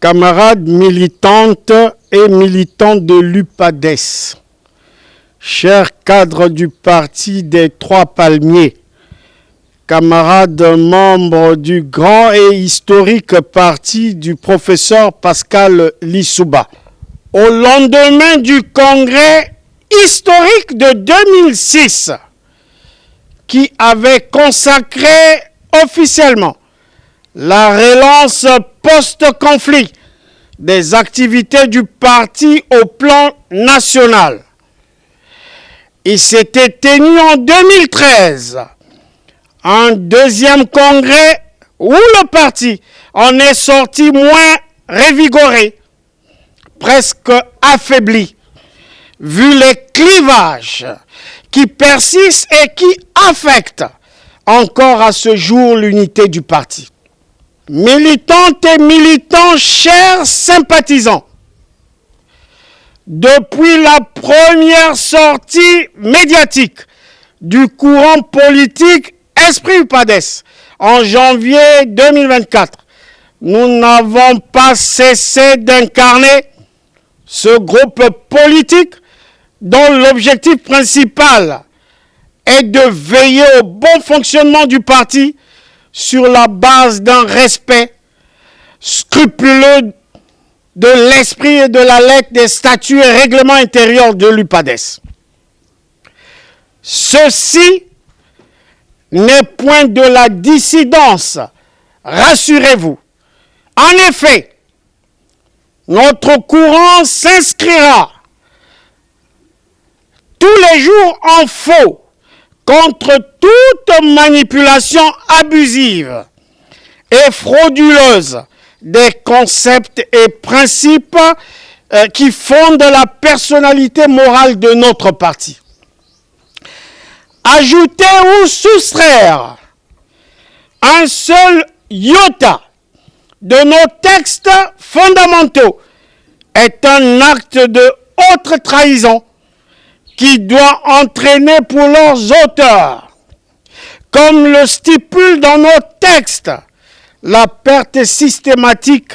Camarades militantes et militants de l'UPADES, chers cadres du parti des Trois Palmiers, camarades membres du grand et historique parti du professeur Pascal Lissouba. Au lendemain du congrès historique de 2006, qui avait consacré officiellement la relance post-conflit des activités du parti au plan national. Il s'était tenu en 2013 un deuxième congrès où le parti en est sorti moins revigoré, presque affaibli, vu les clivages qui persistent et qui affectent encore à ce jour l'unité du parti. Militantes et militants, chers sympathisants, depuis la première sortie médiatique du courant politique Esprit UPADES en janvier 2024, nous n'avons pas cessé d'incarner ce groupe politique dont l'objectif principal est de veiller au bon fonctionnement du parti sur la base d'un respect scrupuleux de l'esprit et de la lettre des statuts et règlements intérieurs de l'UPADES. Ceci n'est point de la dissidence, rassurez-vous. En effet, notre courant s'inscrira tous les jours en faux contre toute manipulation abusive et frauduleuse des concepts et principes qui fondent la personnalité morale de notre parti. Ajouter ou soustraire un seul iota de nos textes fondamentaux est un acte de haute trahison qui doit entraîner pour leurs auteurs, comme le stipule dans nos textes, la perte systématique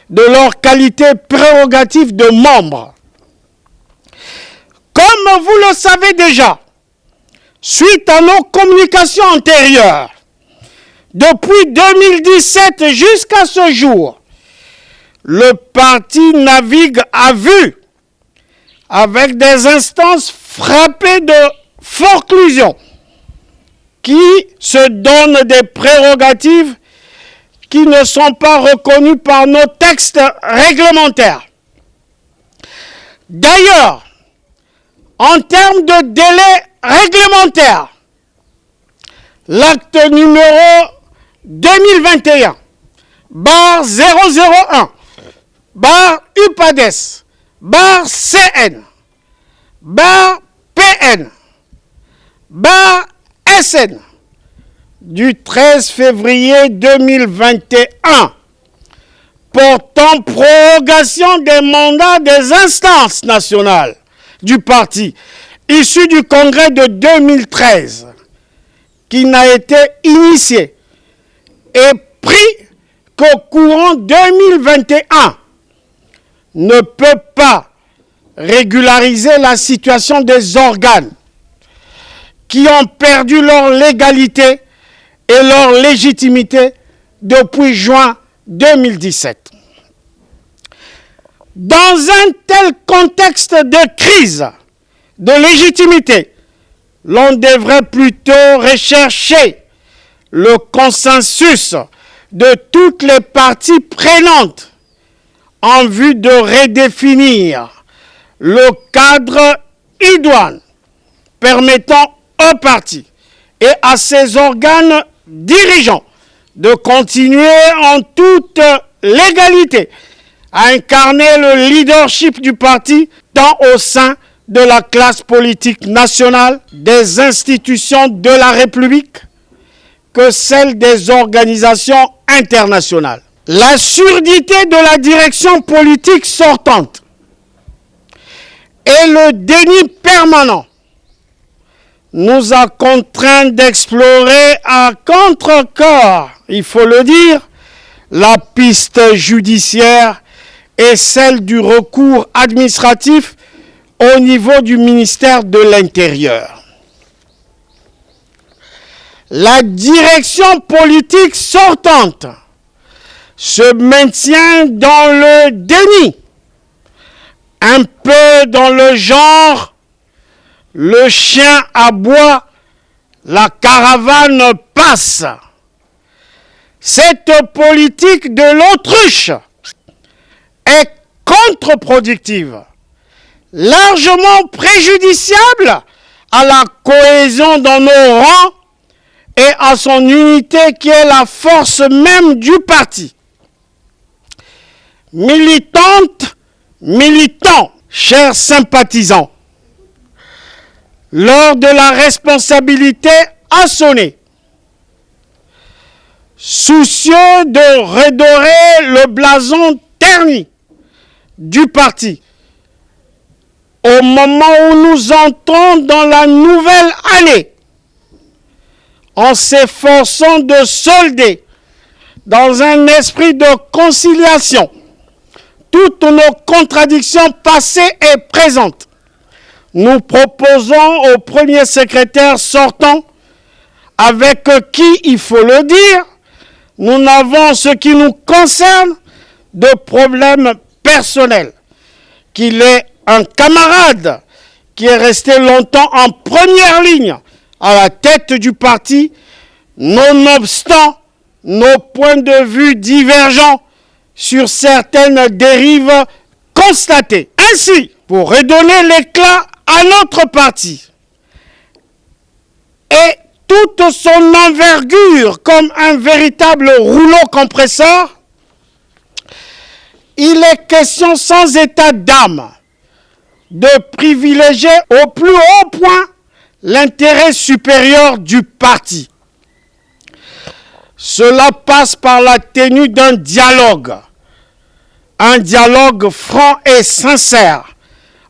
de leur qualité prérogative de membres. Comme vous le savez déjà, suite à nos communications antérieures, depuis 2017 jusqu'à ce jour, le parti navigue à vue avec des instances frappées de forclusion qui se donnent des prérogatives qui ne sont pas reconnues par nos textes réglementaires. D'ailleurs, en termes de délai réglementaire, l'acte numéro 2021/001 UPADES CN PN SN du 13 février 2021 portant prorogation des mandats des instances nationales du parti issu du congrès de 2013 qui n'a été initié et pris qu'au courant 2021 ne peut pas régulariser la situation des organes qui ont perdu leur légalité et leur légitimité depuis juin 2017. Dans un tel contexte de crise de légitimité, l'on devrait plutôt rechercher le consensus de toutes les parties prenantes en vue de redéfinir le cadre idoine permettant au parti et à ses organes dirigeants de continuer en toute légalité à incarner le leadership du parti tant au sein de la classe politique nationale, des institutions de la République, que celle des organisations internationales. La surdité de la direction politique sortante et le déni permanent nous a contraints d'explorer à contre-corps, il faut le dire, la piste judiciaire et celle du recours administratif au niveau du ministère de l'Intérieur. La direction politique sortante se maintient dans le déni, un peu dans le genre « le chien aboie, la caravane passe ». Cette politique de l'autruche est contre-productive, largement préjudiciable à la cohésion dans nos rangs et à son unité qui est la force même du parti. Militantes, militants, chers sympathisants, l'heure de la responsabilité a sonné. Soucieux de redorer le blason terni du parti, au moment où nous entrons dans la nouvelle année, en s'efforçant de solder dans un esprit de conciliation toutes nos contradictions passées et présentes, nous proposons au premier secrétaire sortant, avec qui, il faut le dire, nous n'avons ce qui nous concerne de problèmes personnels, qu'il est un camarade qui est resté longtemps en première ligne à la tête du parti, nonobstant nos points de vue divergents sur certaines dérives constatées. Ainsi, pour redonner l'éclat à notre parti et toute son envergure comme un véritable rouleau compresseur, il est question sans état d'âme de privilégier au plus haut point l'intérêt supérieur du parti. Cela passe par la tenue d'un dialogue franc et sincère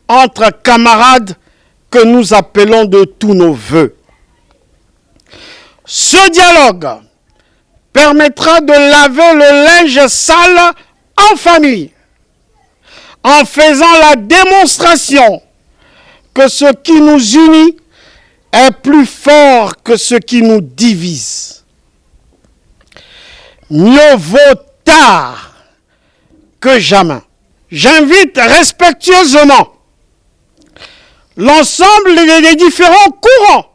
entre camarades que nous appelons de tous nos voeux. Ce dialogue permettra de laver le linge sale en famille, en faisant la démonstration que ce qui nous unit est plus fort que ce qui nous divise. Mieux vaut tard que jamais. J'invite respectueusement l'ensemble des différents courants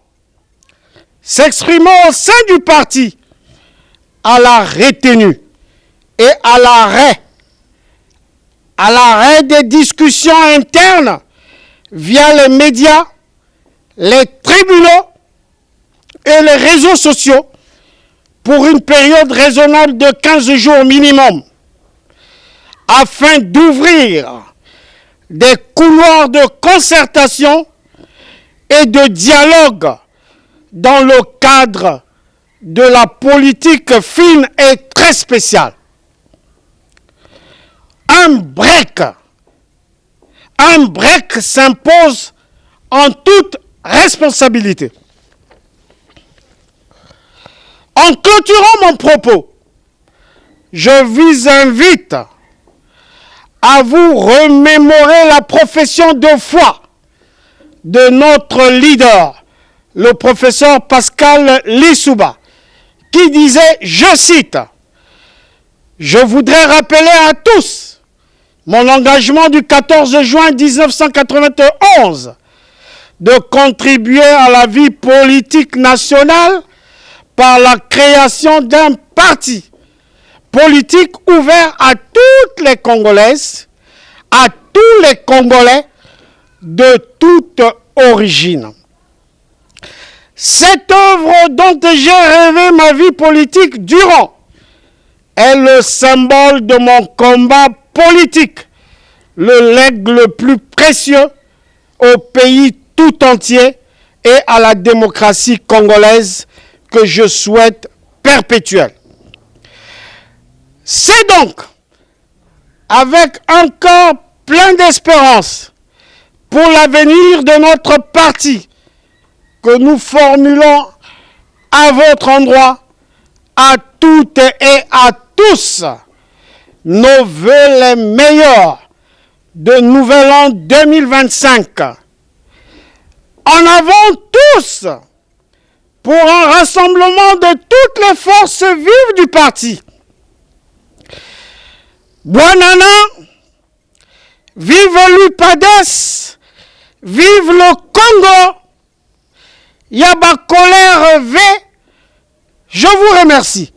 s'exprimant au sein du parti à la retenue et à l'arrêt des discussions internes via les médias, les tribunaux et les réseaux sociaux pour une période raisonnable de 15 jours minimum, afin d'ouvrir des couloirs de concertation et de dialogue dans le cadre de la politique fine et très spéciale. Un break s'impose en toute responsabilité. En clôturant mon propos, je vous invite à vous remémorer la profession de foi de notre leader, le professeur Pascal Lissouba, qui disait, je cite, « Je voudrais rappeler à tous mon engagement du 14 juin 1991 de contribuer à la vie politique nationale par la création d'un parti politique ouvert à toutes les Congolaises, à tous les Congolais de toute origine. Cette œuvre dont j'ai rêvé ma vie politique durant est le symbole de mon combat politique, le legs le plus précieux au pays tout entier et à la démocratie congolaise que je souhaite perpétuelle. C'est donc avec un cœur plein d'espérance pour l'avenir de notre parti que nous formulons à votre endroit, à toutes et à tous, nos vœux les meilleurs de Nouvel An 2025. En avant tous pour un rassemblement de toutes les forces vives du parti. Buonana, vive l'UPADES, vive le Congo, Yaba Colère V. Je vous remercie.